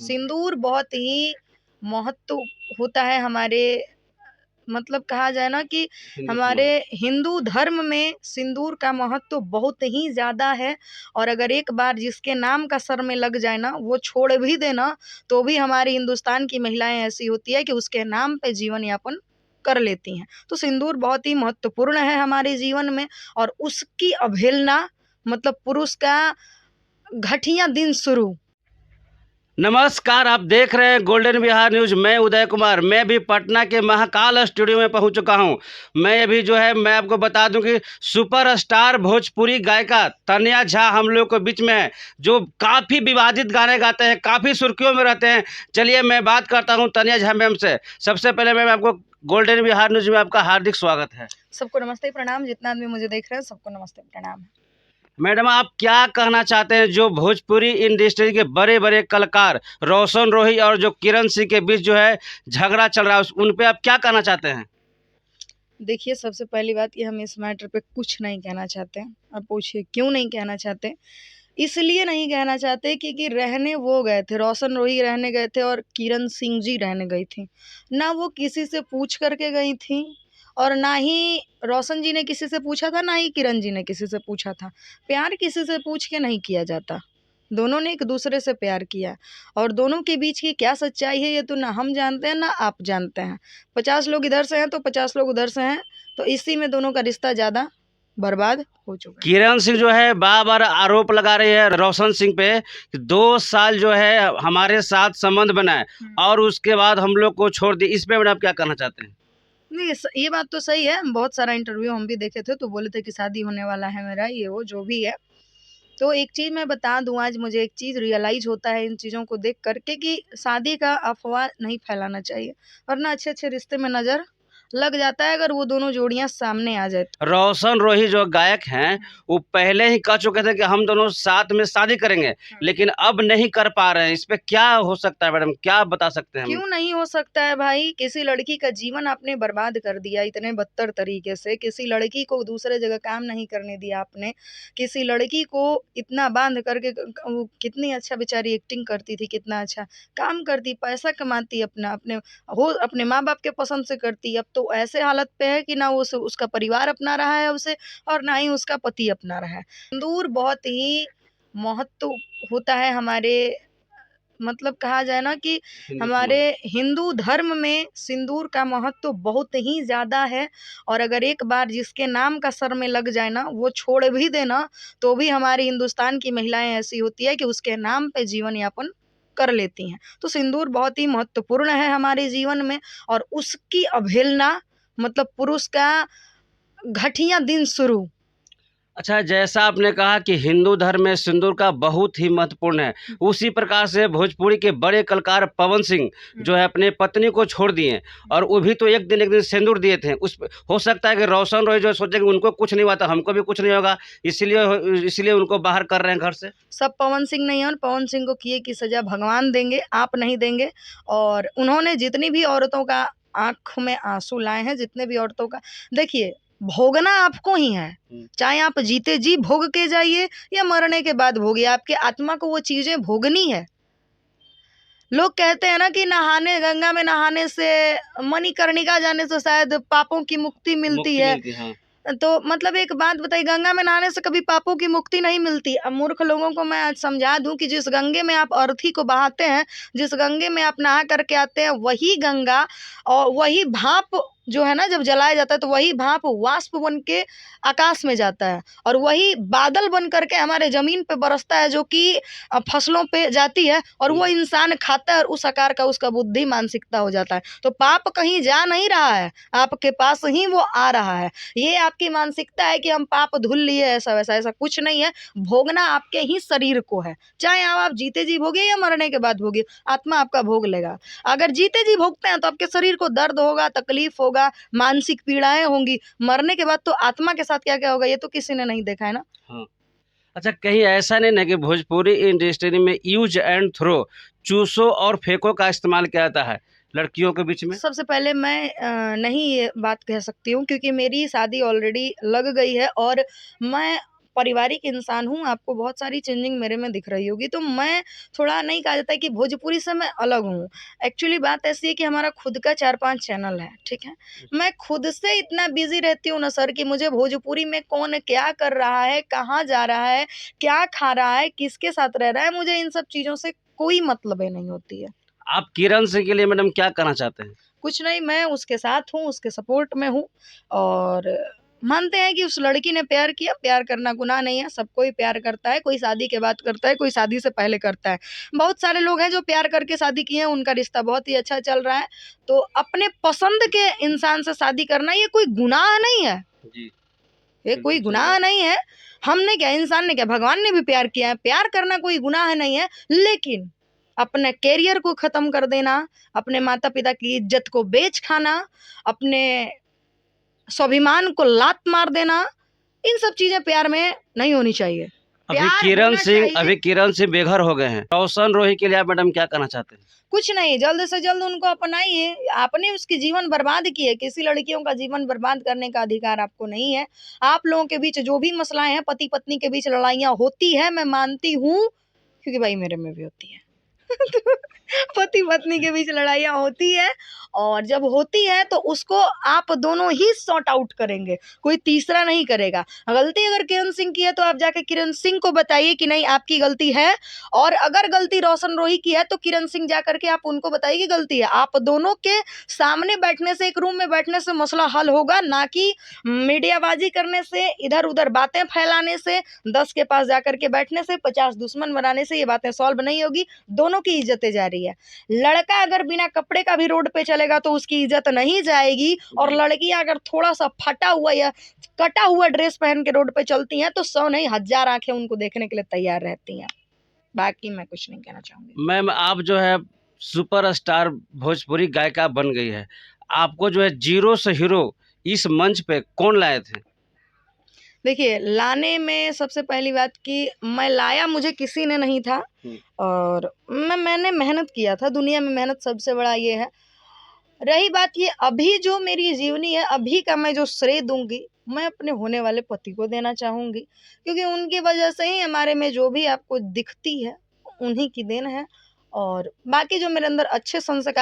सिंदूर बहुत ही महत्व होता है हमारे, मतलब कहा जाए ना कि हमारे हिंदू धर्म में सिंदूर का महत्व बहुत ही ज़्यादा है। और अगर एक बार जिसके नाम का सर में लग जाए ना, वो छोड़ भी देना, तो भी हमारे हिंदुस्तान की महिलाएं ऐसी होती है कि उसके नाम पे जीवन यापन कर लेती हैं। तो सिंदूर बहुत ही महत्वपूर्ण है हमारे जीवन में, और उसकी अवहेलना, मतलब पुरुष का घटिया दिन शुरू। नमस्कार, आप देख रहे हैं गोल्डन बिहार न्यूज। मैं उदय कुमार, मैं भी पटना के महाकाल स्टूडियो में पहुंच चुका हूं। मैं अभी मैं आपको बता दूं कि सुपरस्टार भोजपुरी गायिका तन्या झा हम लोग के बीच में है, जो काफ़ी विवादित गाने गाते हैं, काफ़ी सुर्खियों में रहते हैं। चलिए मैं बात करता हूं तन्या झा मैम से। सबसे पहले मैम, आपको गोल्डन बिहार न्यूज में आपका हार्दिक स्वागत है। सबको नमस्ते प्रणाम, जितना आदमी मुझे देख रहे हैं सबको नमस्ते प्रणाम। मैडम, आप क्या कहना चाहते हैं जो भोजपुरी इंडस्ट्री के बड़े बड़े कलाकार रोशन रोही और जो किरण सिंह के बीच झगड़ा चल रहा है, उन पे आप क्या कहना चाहते हैं? देखिए, सबसे पहली बात कि हम इस मैटर पे कुछ नहीं कहना चाहते हैं। अब पूछिए क्यों नहीं कहना चाहते? इसलिए नहीं कहना चाहते क्योंकि रहने वो गए थे, रोशन रोही रहने गए थे और किरण सिंह जी रहने गई थी। ना वो किसी से पूछ करके गई थी, और ना ही रोशन जी ने किसी से पूछा था, ना ही किरण जी ने किसी से पूछा था। प्यार किसी से पूछ के नहीं किया जाता। दोनों ने एक दूसरे से प्यार किया, और दोनों के बीच की क्या सच्चाई है ये तो ना हम जानते हैं ना आप जानते हैं। 50 लोग इधर से हैं तो 50 लोग उधर से हैं, तो इसी में दोनों का रिश्ता ज़्यादा बर्बाद हो चुका है। किरण सिंह बार बार आरोप लगा रही है रोशन सिंह पे कि 2 साल हमारे साथ संबंध बनाए और उसके बाद हम लोग को छोड़ दिए। इस पे मैडम आप क्या कहना चाहते हैं? नहीं, ये बात तो सही है। बहुत सारा इंटरव्यू हम भी देखे थे, तो बोले थे कि शादी होने वाला है मेरा, ये वो जो भी है। तो एक चीज़ मैं बता दूँ, आज मुझे एक चीज़ रियलाइज़ होता है इन चीज़ों को देख कर के कि शादी का अफ़वाह नहीं फैलाना चाहिए, वरना अच्छे-अच्छे रिश्ते में नज़र लग जाता है अगर वो दोनों जोड़ियाँ सामने आ जाए तो। रोशन रोही जो गायक हैं, वो पहले ही कह चुके थे कि हम दोनों साथ में शादी करेंगे, लेकिन अब नहीं कर पा रहे हैं। इस पे क्या हो सकता है मैडम, क्या बता सकते हैं हम? क्यों नहीं हो सकता है भाई? किसी लड़की का जीवन आपने बर्बाद कर दिया इतने बदतर तरीके से। किसी लड़की को दूसरे जगह काम नहीं करने दिया आपने। किसी लड़की को इतना बांध करके वो कितनी अच्छा बेचारी एक्टिंग करती थी, कितना अच्छा काम करती, पैसा कमाती, अपने माँ बाप के पसंद से करती। अब तो ऐसे हालत पे है कि ना वो उसका परिवार अपना रहा है उसे, और ना ही उसका पति अपना रहा है। सिंदूर बहुत ही महत्व होता है हमारे, मतलब कहा जाए ना कि हमारे हिंदू धर्म में सिंदूर का महत्व बहुत ही ज़्यादा है। और अगर एक बार जिसके नाम का सर में लग जाए ना, वो छोड़ भी देना, तो भी हमारे हिंदुस्तान की महिलाएं ऐसी होती है कि उसके नाम पे जीवन यापन कर लेती हैं। तो सिंदूर बहुत ही महत्वपूर्ण है हमारे जीवन में, और उसकी अवहेलना, मतलब पुरुष का घटिया दिन शुरू। अच्छा, जैसा आपने कहा कि हिंदू धर्म में सिंदूर का बहुत ही महत्वपूर्ण है, उसी प्रकार से भोजपुरी के बड़े कलाकार पवन सिंह अपने पत्नी को छोड़ दिए, और वो भी तो एक दिन सिंदूर दिए थे। हो सकता है कि रोशन रोय जो सोचेंगे उनको कुछ नहीं हुआ था, हमको भी कुछ नहीं होगा, इसीलिए उनको बाहर कर रहे हैं घर से। सब पवन सिंह नहीं है, और पवन सिंह को किए की सजा भगवान देंगे, आप नहीं देंगे। और उन्होंने जितनी भी औरतों का आँख में आंसू लाए हैं, जितने भी औरतों का, देखिए भोगना आपको ही है। चाहे आप जीते जी भोग के जाइए या मरने के बाद भोगिए, आपके आत्मा को वो चीजें भोगनी है। लोग कहते हैं ना कि नहाने, गंगा में नहाने से, मणिकर्णिका जाने से शायद पापों की मुक्ति मिलती है। हाँ। तो मतलब एक बात बताइए, गंगा में नहाने से कभी पापों की मुक्ति नहीं मिलती। अब मूर्ख लोगों को मैं आज समझा दूं कि जिस गंगे में आप अर्थी को बहाते हैं, जिस गंगे में आप नहा करके आते हैं, वही गंगा और वही भाप जो है ना, जब जलाया जाता है तो वही भाप वाष्प बन के आकाश में जाता है, और वही बादल बन करके हमारे जमीन पे बरसता है, जो कि फसलों पे जाती है, और वो इंसान खाता है, और उस आकार का उसका बुद्धि मानसिकता हो जाता है। तो पाप कहीं जा नहीं रहा है, आपके पास ही वो आ रहा है। ये आपकी मानसिकता है कि हम पाप धुल लिए, ऐसा वैसा, ऐसा कुछ नहीं है। भोगना आपके ही शरीर को है, चाहे आप जीते जी भोगे या मरने के बाद भोगे, आत्मा आपका भोग लेगा। अगर जीते जी भोगते हैं तो आपके शरीर को दर्द होगा, तकलीफ होगा, मानसिक पीड़ाएं होंगी। मरने के बाद तो आत्मा के साथ क्या क्या होगा ये तो किसी ने नहीं देखा है ना। हाँ। अच्छा, कहीं ऐसा नहीं ना कि भोजपुरी इंडस्ट्री में यूज एंड थ्रो, चूसो और फेंको का इस्तेमाल किया जाता है लड़कियों के बीच में? सबसे पहले मैं नहीं ये बात कह सकती हूँ, क्योंकि मेरी शादी ऑलरेडी लग गई है, और मैं पारिवारिक इंसान हूँ, आपको बहुत सारी चेंजिंग मेरे में दिख रही होगी। तो मैं थोड़ा नहीं कहा जाता है कि भोजपुरी से मैं अलग हूँ। एक्चुअली बात ऐसी है कि हमारा खुद का 4-5 चैनल है, ठीक है? मैं खुद से इतना बिज़ी रहती हूँ ना सर कि मुझे भोजपुरी में कौन क्या कर रहा है, कहाँ जा रहा है, क्या खा रहा है, किसके साथ रह रहा है, मुझे इन सब चीज़ों से कोई मतलब ही नहीं होती है। आप किरण सिंह के लिए मैडम क्या कहना चाहते हैं? कुछ नहीं, मैं उसके साथ हूँ, उसके सपोर्ट में हूँ और मानते हैं कि उस लड़की ने प्यार किया, प्यार करना गुनाह नहीं है, सब कोई प्यार करता है, कोई शादी के बाद करता है, कोई शादी से पहले करता है। बहुत सारे लोग हैं जो प्यार करके शादी किए हैं, उनका रिश्ता बहुत ही अच्छा चल रहा है। तो अपने पसंद के इंसान से शादी करना ये कोई गुनाह नहीं है, जी, ये बिल्कुल कोई सही गुनाह बात। नहीं है। हमने क्या, इंसान ने क्या, भगवान ने भी प्यार किया है, प्यार करना कोई गुनाह नहीं है। लेकिन अपने करियर को ख़त्म कर देना, अपने माता-पिता की इज़्ज़त को बेच खाना, अपने स्वाभिमान को लात मार देना, इन सब चीज़ें प्यार में नहीं होनी चाहिए। प्यार होना चाहिए। अभी किरण सिंह बेघर हो गए हैं। रोशन रोही के लिए आप मैडम क्या कहना चाहते हैं? कुछ नहीं, जल्द से जल्द उनको अपनाइए। आपने उसकी जीवन बर्बाद की है, किसी लड़कियों का जीवन बर्बाद करने का अधिकार आपको नहीं है। आप लोगों के बीच जो भी मसलाएँ हैं, पति-पत्नी के बीच लड़ाइयाँ होती हैं, मैं मानती हूँ, क्योंकि भाई मेरे में भी होती है। पति पत्नी के बीच लड़ाइयाँ होती है और जब होती है तो उसको आप दोनों ही सॉर्ट आउट करेंगे, कोई तीसरा नहीं करेगा। गलती अगर किरण सिंह की है तो आप जाके किरण सिंह को बताइए कि नहीं आपकी गलती है, और अगर गलती रोशन रोही की है तो किरण सिंह जा करके आप उनको बताइए कि गलती है। आप दोनों के सामने बैठने से, एक रूम में बैठने से मसला हल होगा, ना कि मीडियाबाजी करने से, इधर उधर बातें फैलाने से, 10 के पास जाकर के बैठने से, 50 दुश्मन बनाने से ये बातें सॉल्व नहीं होगी। दोनों की इज्जतें जा रही है। लड़का अगर बिना कपड़े का भी रोड पे चलेगा तो उसकी इज्जत नहीं जाएगी, और लड़कियां अगर थोड़ा सा फटा हुआ या कटा हुआ ड्रेस पहन के रोड पे चलती हैं तो 100 नहीं 1000 आंखें उनको देखने के लिए तैयार रहती हैं। बाकी मैं कुछ नहीं कहना चाहूंगी। मैम आप जो है सुपरस्टार भोजपुरी गायिका बन गई है। आपको जो है जीरो से हीरो इस मंच पे कौन लाए थे? देखिए, लाने में सबसे पहली बात कि मैं लाया मुझे किसी ने नहीं था, और मैंने मेहनत किया था। दुनिया में मेहनत सबसे बड़ा ये है। रही बात ये, अभी जो मेरी जीवनी है, अभी का मैं जो श्रेय दूँगी, मैं अपने होने वाले पति को देना चाहूँगी, क्योंकि उनकी वजह से ही हमारे में जो भी आपको दिखती है, उन्हीं की देन है। और बाकी जो मेरे अंदर अच्छे संस्कार